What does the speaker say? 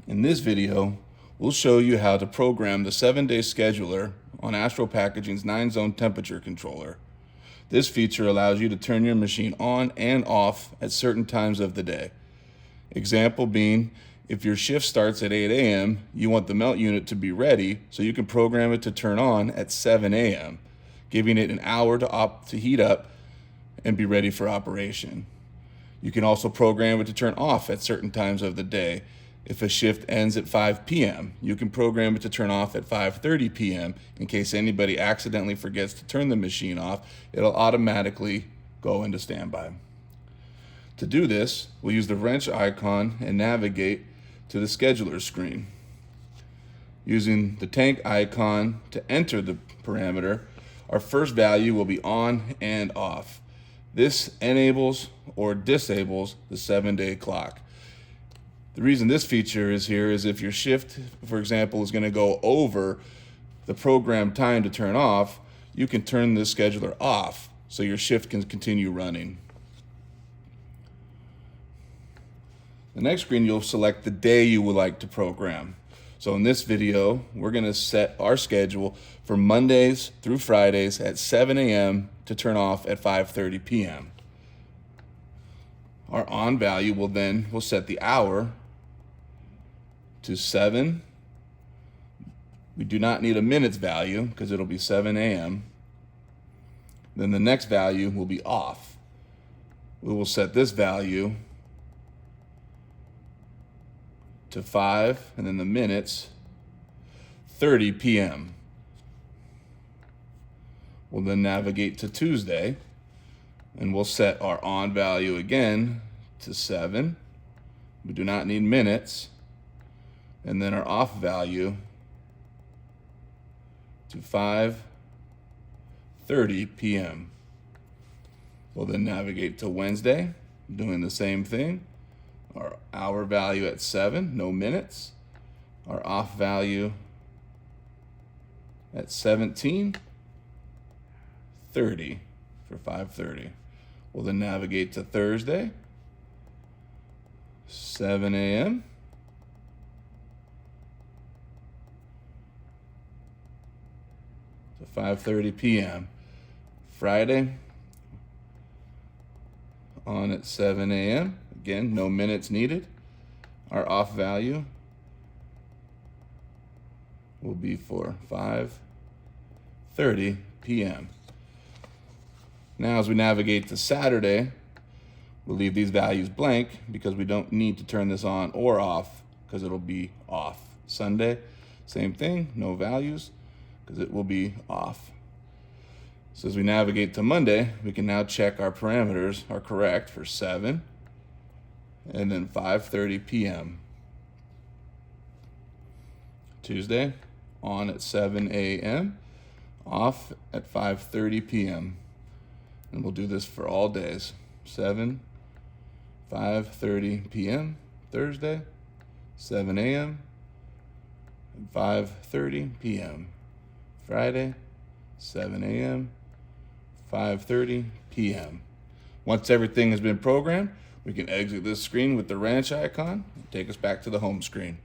In this video, we'll show you how to program the 7-day scheduler on Astro Packaging's 9-zone temperature controller. This feature allows you to turn your machine on and off at certain times of the day. Example being, if your shift starts at 8 a.m., you want the melt unit to be ready, so you can program it to turn on at 7 a.m., giving it an hour to heat up and be ready for operation. You can also program it to turn off at certain times of the day. If a shift ends at 5 p.m., you can program it to turn off at 5:30 p.m. In case anybody accidentally forgets to turn the machine off, it'll automatically go into standby. To do this, we'll use the wrench icon and navigate to the scheduler screen. Using the tank icon to enter the parameter, our first value will be on and off. This enables or disables the 7-day clock. The reason this feature is here is if your shift, for example, is going to go over the programmed time to turn off, you can turn the scheduler off so your shift can continue running. The next screen, you'll select the day you would like to program. So in this video, we're going to set our schedule for Mondays through Fridays at 7 a.m. to turn off at 5:30 p.m. Our on value will set the hour to 7. We do not need a minutes value because it'll be 7 a.m. Then the next value will be off. We will set this value to 5, and then the minutes, 30 p.m. We'll then navigate to Tuesday, and we'll set our on value again to 7. We do not need minutes. And then our off value to 5:30 p.m. We'll then navigate to Wednesday, doing the same thing. Our hour value at 7, no minutes. Our off value at 17:30 for 5:30. We'll then navigate to Thursday, 7 a.m. to 5:30 p.m. Friday, on at 7 a.m. Again, no minutes needed. Our off value will be for 5:30 p.m. Now, as we navigate to Saturday, we'll leave these values blank because we don't need to turn this on or off because it'll be off. Sunday, same thing, no values because it will be off. So as we navigate to Monday, we can now check our parameters are correct for 7 and then 5:30 p.m. Tuesday, on at 7 a.m., off at 5:30 p.m. And we'll do this for all days. 7, 5:30 p.m. Thursday, 7 a.m., and 5:30 p.m. Friday, 7 a.m., 5:30 p.m. Once everything has been programmed, we can exit this screen with the wrench icon and take us back to the home screen.